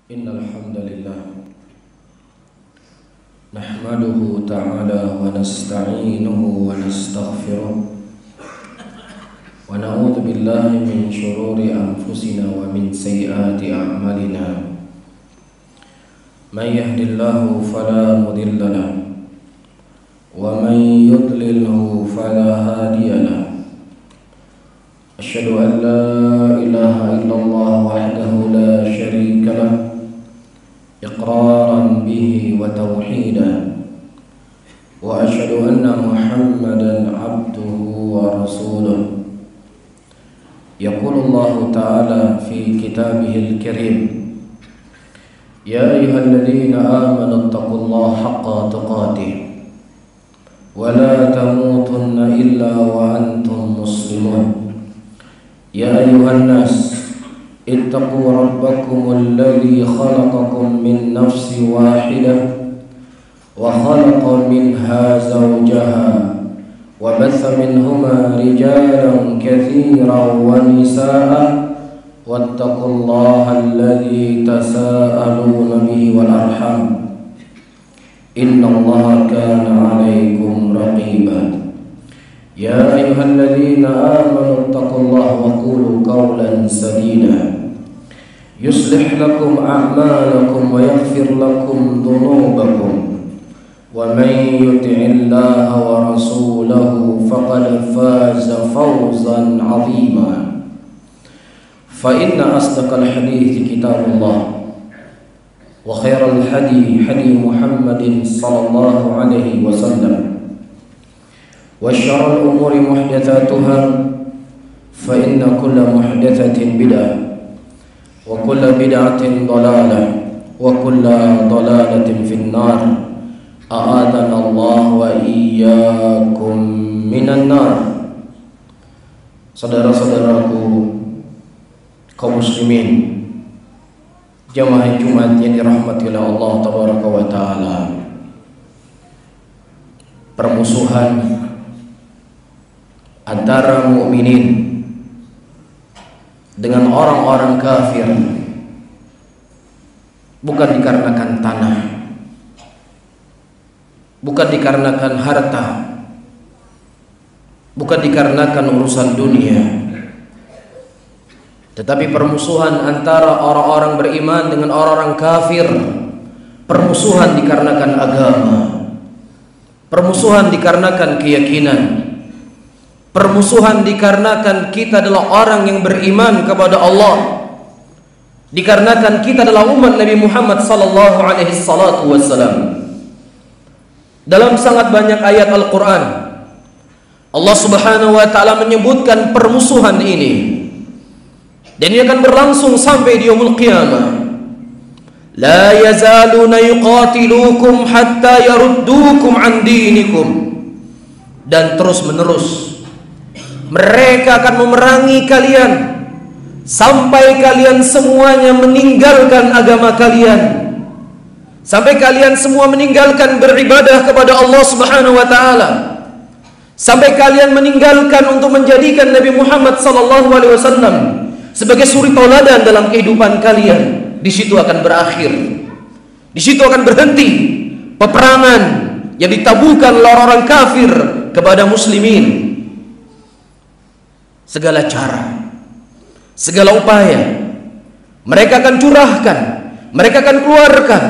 Innal hamdalillah nahmaduhu ta'ala wa nasta'inuhu wa nastaghfiruh wa na'udzu billahi min shururi anfusina wa min sayyiati a'malina. May yahdihillahu fala mudilla lahu wa may yudlilhu fala hadiya lahu. Asyhadu an la ilaha illallah wahdahu la syarika lahu إقرارا به وتوحيدا وأشهد أن محمدا عبده ورسوله. يقول الله تعالى في كتابه الكريم: يا أيها الذين آمنوا اتقوا الله حق تقاته ولا تموتن إلا وأنتم مسلمون. يا أيها الناس اتقوا ربكم الذي خلقكم من نفس واحدة وخلق منها زوجها وبث منهما رجالا كثيرا ونساء واتقوا الله الذي تساءلون به والأرحام إن الله كان عليكم رقيبا. يا أيها الذين آمنوا اتقوا الله وقولوا قولا سديدا يصلح لكم أعمالكم ويغفر لكم ذنوبكم ومن يطع الله ورسوله فقد فاز فوزا عظيما. فإن أصدق الحديث كتاب الله وخير الهدي هدي محمد صلى الله عليه وسلم وشر الأمور محدثاتها فإن كل محدثة بدعة وكل بدعة ضلالة وكل ضلالة في النار. أعاذنا الله وإياكم من النار. Saudara-saudaraku kaum muslimin, jamaah Jumat yang dirahmati oleh Allah tabaraka wa taala, permusuhan antara mukminin dengan orang-orang kafir bukan dikarenakan tanah, bukan dikarenakan harta, bukan dikarenakan urusan dunia, tetapi permusuhan antara orang-orang beriman dengan orang-orang kafir, permusuhan dikarenakan agama, permusuhan dikarenakan keyakinan, permusuhan dikarenakan kita adalah orang yang beriman kepada Allah, dikarenakan kita adalah umat Nabi Muhammad sallallahu alaihi wasallam. Dalam sangat banyak ayat Al-Quran, Allah subhanahu wa ta'ala menyebutkan permusuhan ini, dan ini akan berlangsung sampai di yaumul qiyamah. La yazaluna yuqatilukum hatta yaruddukum an dinikum. Dan terus menerus mereka akan memerangi kalian sampai kalian semuanya meninggalkan agama kalian, sampai kalian semua meninggalkan beribadah kepada Allah subhanahu wa ta'ala, sampai kalian meninggalkan untuk menjadikan Nabi Muhammad sallallahu alaihi wasallam sebagai suri tauladan dalam kehidupan kalian. Di situ akan berakhir, di situ akan berhenti peperangan yang ditabuhkan oleh orang kafir kepada muslimin. Segala cara, segala upaya mereka akan curahkan, mereka akan keluarkan.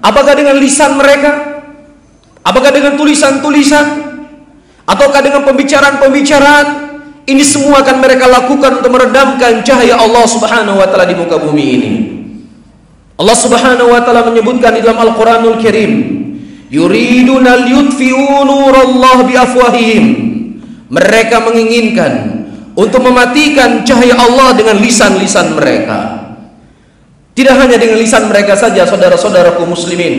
Apakah dengan lisan mereka, apakah dengan tulisan-tulisan, ataukah dengan pembicaraan-pembicaraan, ini semua akan mereka lakukan untuk meredamkan cahaya Allah subhanahu wa ta'ala di muka bumi ini. Allah subhanahu wa ta'ala menyebutkan di dalam Al-Quranul Karim, yuriduna liyutfi'u nurallah biafwahihim. Mereka menginginkan untuk mematikan cahaya Allah dengan lisan-lisan mereka. Tidak hanya dengan lisan mereka saja, saudara-saudaraku muslimin,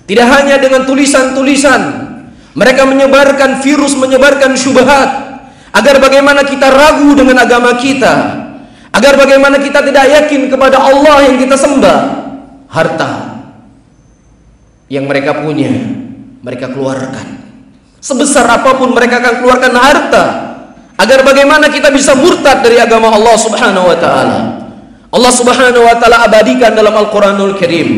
tidak hanya dengan tulisan-tulisan. Mereka menyebarkan virus, menyebarkan syubhat, agar bagaimana kita ragu dengan agama kita, agar bagaimana kita tidak yakin kepada Allah yang kita sembah. Harta yang mereka punya, mereka keluarkan. Sebesar apapun mereka akan keluarkan harta, agar bagaimana kita bisa murtad dari agama Allah subhanahu wa ta'ala. Allah Subhanahu wa taala abadikan dalam Al-Qur'anul Karim,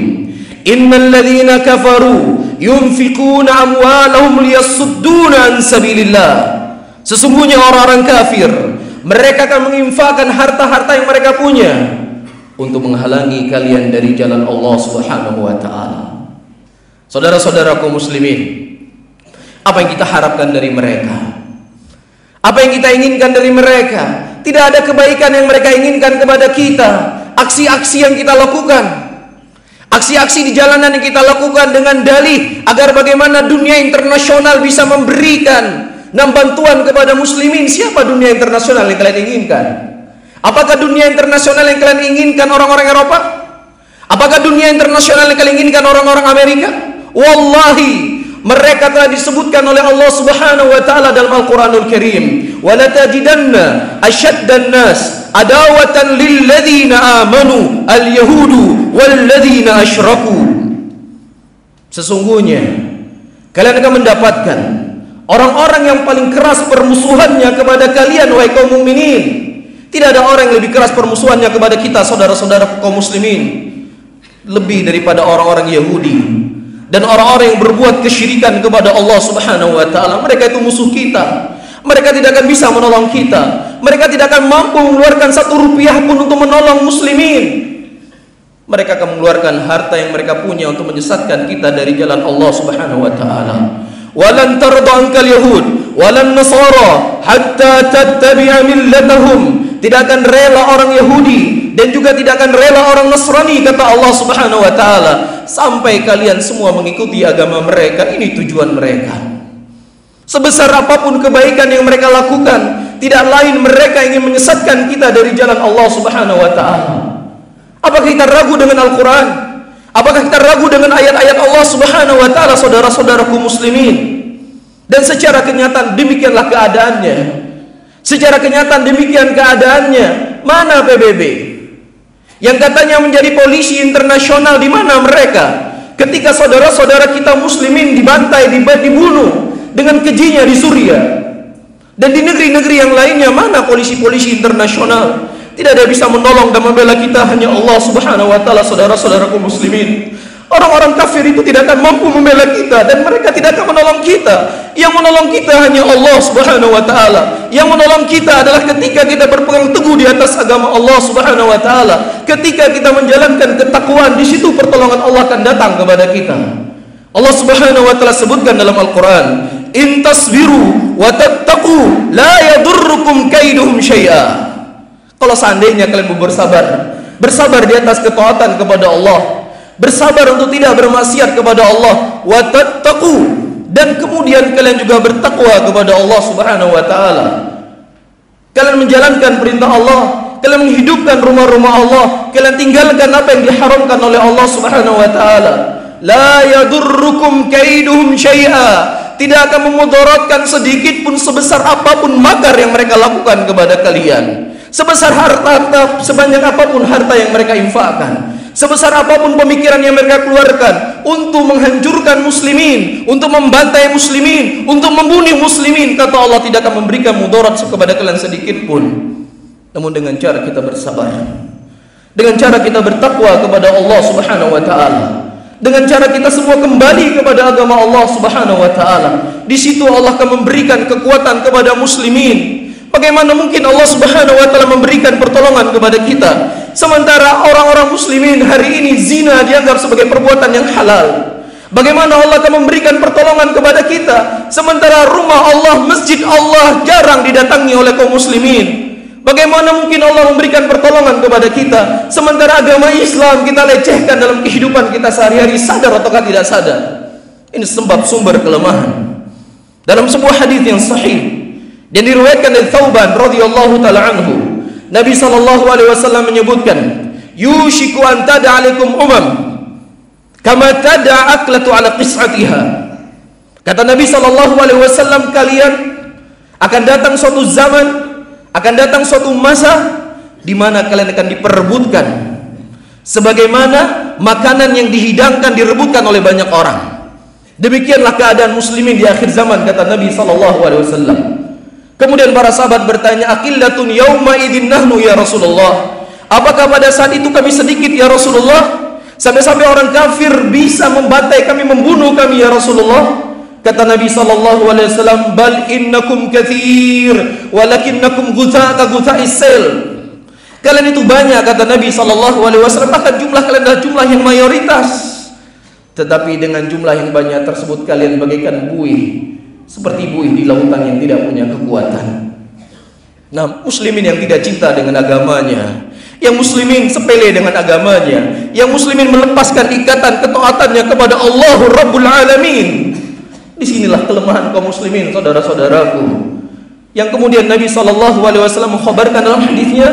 innal ladzina kafaru yunfiquna amwalahum liyasudduna an sabilillah. Sesungguhnya orang-orang kafir, mereka akan menginfakkan harta-harta yang mereka punya untuk menghalangi kalian dari jalan Allah Subhanahu wa taala. Saudara-saudaraku muslimin, apa yang kita harapkan dari mereka? Apa yang kita inginkan dari mereka? Tidak ada kebaikan yang mereka inginkan kepada kita. Aksi-aksi yang kita lakukan, aksi-aksi di jalanan yang kita lakukan dengan dalih agar bagaimana dunia internasional bisa memberikan bantuan kepada muslimin. Siapa dunia internasional yang kalian inginkan? Apakah dunia internasional yang kalian inginkan orang-orang Eropa? Apakah dunia internasional yang kalian inginkan orang-orang Amerika? Wallahi, mereka telah disebutkan oleh Allah Subhanahu wa taala dalam Al-Qur'anul Karim, "Wala tajidanna asyaddan nas adawatan lil ladzina amanu al-yahudu wal ladzina asyraku." Sesungguhnya kalian akan mendapatkan orang-orang yang paling keras permusuhannya kepada kalian, wahai kaum mukminin. Tidak ada orang yang lebih keras permusuhannya kepada kita, saudara-saudara kaum muslimin, lebih daripada orang-orang Yahudi dan orang-orang yang berbuat kesyirikan kepada Allah Subhanahu wa taala. Mereka itu musuh kita. Mereka tidak akan bisa menolong kita. Mereka tidak akan mampu mengeluarkan 1 rupiah pun untuk menolong muslimin. Mereka akan mengeluarkan harta yang mereka punya untuk menyesatkan kita dari jalan Allah Subhanahu wa taala. Walan tarda ankal yahud walan nasara hatta tattabi'a millatahum. Tidak akan rela orang Yahudi dan juga tidak akan rela orang Nasrani, kata Allah Subhanahu wa taala, sampai kalian semua mengikuti agama mereka. Ini tujuan mereka. Sebesar apapun kebaikan yang mereka lakukan, tidak lain mereka ingin menyesatkan kita dari jalan Allah Subhanahu wa taala. Apakah kita ragu dengan Al-Quran? Apakah kita ragu dengan ayat-ayat Allah Subhanahu wa taala, saudara-saudaraku muslimin? Dan secara kenyataan demikianlah keadaannya. Secara kenyataan demikian keadaannya. Mana PBB yang katanya menjadi polisi internasional? Di mana mereka ketika saudara-saudara kita muslimin dibantai, dibunuh dengan kejinya di Suriah dan di negeri-negeri yang lainnya? Mana polisi-polisi internasional? Tidak ada bisa menolong dan membela kita, hanya Allah Subhanahu wa taala, saudara-saudaraku muslimin. Orang-orang kafir itu tidak akan mampu membela kita dan mereka tidak akan menolong kita. Yang menolong kita hanya Allah Subhanahu wa taala. Yang menolong kita adalah ketika kita berpegang teguh di atas agama Allah Subhanahu wa taala. Ketika kita menjalankan ketakwaan, di situ pertolongan Allah akan datang kepada kita. Allah Subhanahu wa taala sebutkan dalam Al-Qur'an, "In tasbiru wa tattaqu la yadurrukum kaiduhum syai'a." Kalau seandainya kalian bersabar di atas ketaatan kepada Allah, bersabar untuk tidak bermaksiat kepada Allah, wa tattaqu, dan kemudian kalian juga bertakwa kepada Allah Subhanahu wa taala. Kalian menjalankan perintah Allah, kalian menghidupkan rumah-rumah Allah, kalian tinggalkan apa yang diharamkan oleh Allah Subhanahu wa taala. La yadurrukum kaiduhum syai'a. Tidak akan memudaratkan sedikit pun sebesar apapun makar yang mereka lakukan kepada kalian. Sebesar harta, sebanyak apapun harta yang mereka infakkan, sebesar apapun pemikiran yang mereka keluarkan untuk menghancurkan muslimin, untuk membantai muslimin, untuk membunuh muslimin, kata Allah tidak akan memberikan mudarat kepada kalian sedikit pun. Namun dengan cara kita bersabar, dengan cara kita bertakwa kepada Allah Subhanahu wa taala, dengan cara kita semua kembali kepada agama Allah Subhanahu wa taala, di situ Allah akan memberikan kekuatan kepada muslimin. Bagaimana mungkin Allah Subhanahu wa taala memberikan pertolongan kepada kita sementara orang-orang muslimin hari ini zina dianggap sebagai perbuatan yang halal? Bagaimana Allah akan memberikan pertolongan kepada kita sementara rumah Allah, masjid Allah jarang didatangi oleh kaum muslimin? Bagaimana mungkin Allah memberikan pertolongan kepada kita sementara agama Islam kita lecehkan dalam kehidupan kita sehari-hari, sadar ataukah tidak sadar? Ini sebab sumber kelemahan. Dalam sebuah hadis yang sahih dan diriwayatkan dari Thauban radhiyallahu taala anhu, Nabi sallallahu alaihi wasallam menyebutkan, "Yushiku an tada 'alaikum kama tada aklatu 'ala qis'atiha." Kata Nabi sallallahu alaihi wasallam, kalian akan datang suatu zaman, akan datang suatu masa di mana kalian akan diperebutkan sebagaimana makanan yang dihidangkan direbutkan oleh banyak orang. Demikianlah keadaan muslimin di akhir zaman, kata Nabi sallallahu alaihi wasallam. Kemudian para sahabat bertanya, "Aqillatun yauma idzin nahnu ya Rasulullah?" Apakah pada saat itu kami sedikit ya Rasulullah? Sampai-sampai orang kafir bisa membantai kami, membunuh kami ya Rasulullah? Kata Nabi SAW, bal innakum kathir walakinnakum gutha'a gutha'is sel. Kalian itu banyak, kata Nabi SAW, bahkan jumlah kalian adalah jumlah yang mayoritas. Tetapi dengan jumlah yang banyak tersebut kalian bagaikan buih, seperti buih di lautan yang tidak punya kekuatan. Nah, muslimin yang tidak cinta dengan agamanya, yang muslimin sepele dengan agamanya, yang muslimin melepaskan ikatan ketaatannya kepada Allah Rabbul Alamin. Disinilah kelemahan kaum muslimin, saudara-saudaraku. Yang kemudian Nabi SAW mengkhabarkan dalam hadisnya,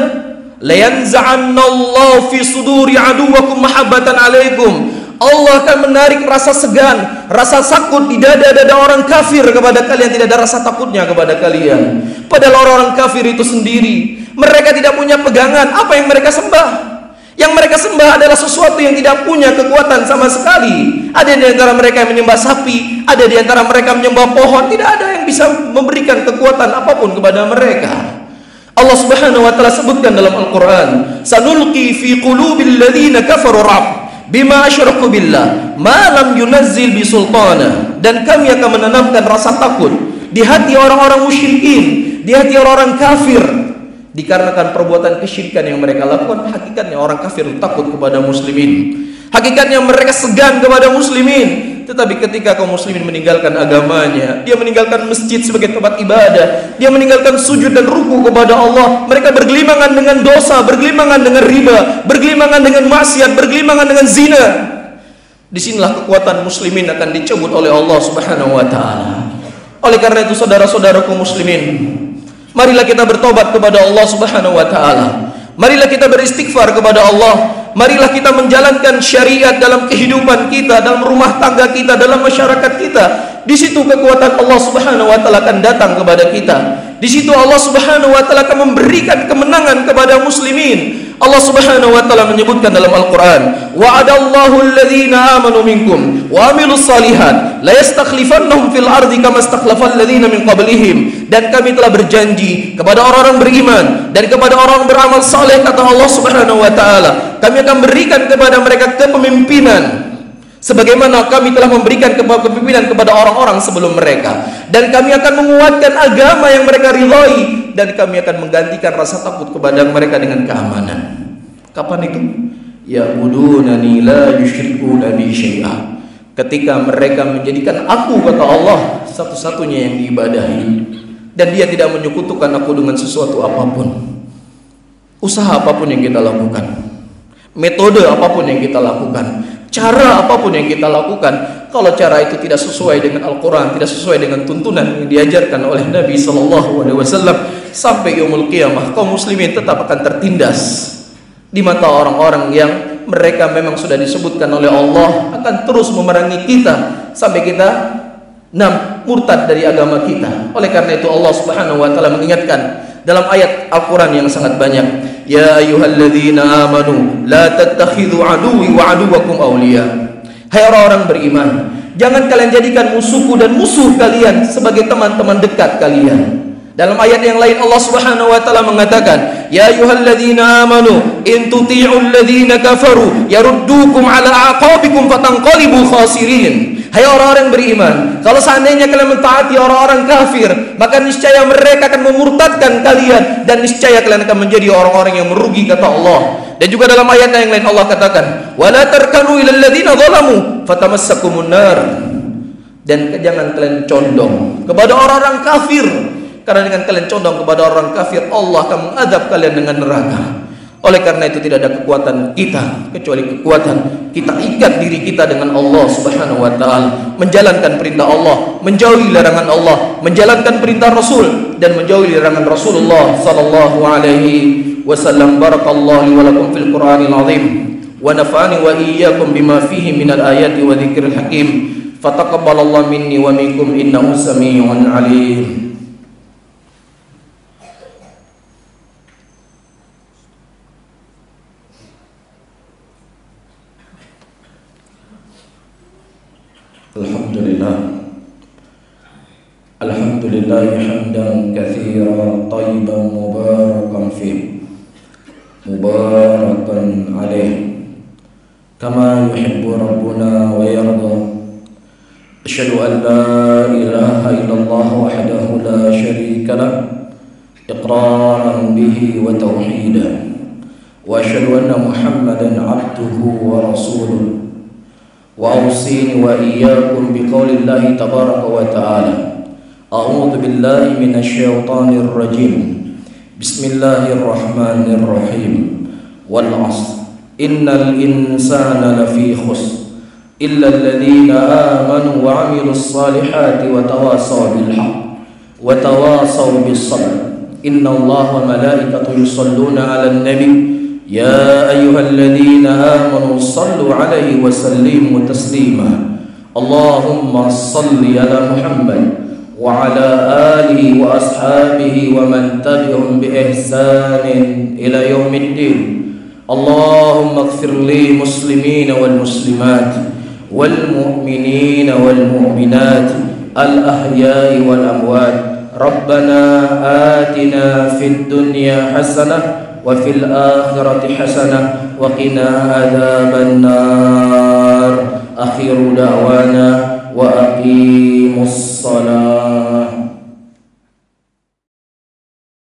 la yanza'annallahu fi suduri aduwakum mahabbatan alaikum. Allah akan menarik rasa segan, rasa takut di dada-dada orang kafir kepada kalian. Tidak ada rasa takutnya kepada kalian. Padahal orang-orang kafir itu sendiri, mereka tidak punya pegangan. Apa yang mereka sembah? Yang mereka sembah adalah sesuatu yang tidak punya kekuatan sama sekali. Ada di antara mereka yang menyembah sapi, ada di antara mereka menyembah pohon. Tidak ada yang bisa memberikan kekuatan apapun kepada mereka. Allah Subhanahu wa taala sebutkan dalam Al-Qur'an, sanulqi fi qulubil ladzina kafaru ra'b bima asyraku billah ma lam yunazzil bi sultana. Dan kami akan menanamkan rasa takut di hati orang-orang musyrikin, di hati orang-orang kafir, dikarenakan perbuatan kesyirikan yang mereka lakukan. Hakikatnya orang kafir takut kepada muslimin, hakikatnya mereka segan kepada muslimin. Tetapi ketika kaum muslimin meninggalkan agamanya, dia meninggalkan masjid sebagai tempat ibadah, dia meninggalkan sujud dan ruku kepada Allah, mereka bergelimangan dengan dosa, bergelimangan dengan riba, bergelimangan dengan maksiat, bergelimangan dengan zina. Disinilah kekuatan muslimin akan dicabut oleh Allah Subhanahu wa taala. Oleh karena itu saudara-saudaraku muslimin, marilah kita bertobat kepada Allah Subhanahu wa taala. Marilah kita beristighfar kepada Allah. Marilah kita menjalankan syariat dalam kehidupan kita, dalam rumah tangga kita, dalam masyarakat kita. Di situ kekuatan Allah Subhanahu wa taala akan datang kepada kita. Di situ Allah Subhanahu wa taala akan memberikan kemenangan kepada muslimin. Allah Subhanahu wa taala menyebutkan dalam Al-Qur'an, wa'adallahu alladhina amanu minkum wa amilus salihat la yastakhlifannahum fil ardi kama istakhlafal ladzina min qablihim. Dan kami telah berjanji kepada orang-orang beriman dan kepada orang beramal saleh, kata Allah Subhanahu wa taala, kami akan berikan kepada mereka kepemimpinan sebagaimana kami telah memberikan kepemimpinan kepada orang-orang sebelum mereka. Dan kami akan menguatkan agama yang mereka ridhai, dan kami akan menggantikan rasa takut kepada mereka dengan keamanan. Kapan itu? Ya'budunani la yusyrikuna bi syai'a. Ketika mereka menjadikan aku, kata Allah, satu-satunya yang diibadahi, dan dia tidak menyekutukan aku dengan sesuatu apapun. Usaha apapun yang kita lakukan, metode apapun yang kita lakukan, cara apapun yang kita lakukan, kalau cara itu tidak sesuai dengan Al-Quran, tidak sesuai dengan tuntunan yang diajarkan oleh Nabi SAW, sampai yaumul qiyamah kaum muslimin tetap akan tertindas di mata orang-orang yang mereka memang sudah disebutkan oleh Allah akan terus memerangi kita sampai kita murtad dari agama kita. Oleh karena itu Allah Subhanahu wa taala mengingatkan dalam ayat Al-Quran yang sangat banyak, ya ayyuhalladzina amanu la tattakhidhu aduwwi wa aduwwakum awliya. Hai orang-orang beriman, jangan kalian jadikan musuhku dan musuh kalian sebagai teman-teman dekat kalian. Dalam ayat yang lain Allah Subhanahu wa taala mengatakan, ya ayyuhalladzina amanu in tuti'ul ladzina kafaru yaruddukum ala aqabikum fatanqalibu khasirin. Hai orang-orang beriman, kalau seandainya kalian mentaati orang-orang kafir, maka niscaya mereka akan memurtadkan kalian, dan niscaya kalian akan menjadi orang-orang yang merugi, kata Allah. Dan juga dalam ayat yang lain Allah katakan, wala tarkanu ilal ladzina zalamu fatamassakumun nar. Dan jangan kalian condong kepada orang-orang kafir, karena dengan kalian condong kepada orang kafir, Allah akan mengadab kalian dengan neraka. Oleh karena itu tidak ada kekuatan kita kecuali kekuatan kita ikat diri kita dengan Allah Subhanahu wa taala, menjalankan perintah Allah, menjauhi larangan Allah, menjalankan perintah Rasul dan menjauhi larangan Rasulullah sallallahu alaihi wasallam. Barakallahu li wa lakum fil Qur'anil azim wa nafa'ani wa iyyakum bima fihi minal ayati wa dzikril hakim. Fataqabbalallahu minni wa minkum innahu samii'un 'aliim. Alhamdulillah hamdan katsiran thayyiban mubarakan fih مباركا عليه كما يحب ربنا ويرضى. أشهد أن لا إله إلا الله وحده لا شريك له إقرارا به وتوحيدا، وأشهد أن محمدا عبده ورسوله. وأوصيني وإياكم بقول الله تبارك وتعالى: أعوذ بالله من الشيطان الرجيم، بسم الله الرحمن الرحيم، والعصر إن الإنسان لفي خسر إلا الذين آمنوا وعملوا الصالحات وتواصوا بالحق وتواصوا بالصبر إن الله وملائكته يصلون على النبي يا أيها الذين آمنوا صلوا عليه وسلموا تسليما. اللهم صل على محمد وعلى آله وأصحابه ومن تبعهم بإحسان إلى يوم الدين. اللهم اغفر للمسلمين والمسلمات والمؤمنين والمؤمنات الأحياء والأموات. ربنا آتنا في الدنيا حسنة وفي الآخرة حسنة وقنا عذاب النار. آخر دعوانا وأقيموا الصلاة.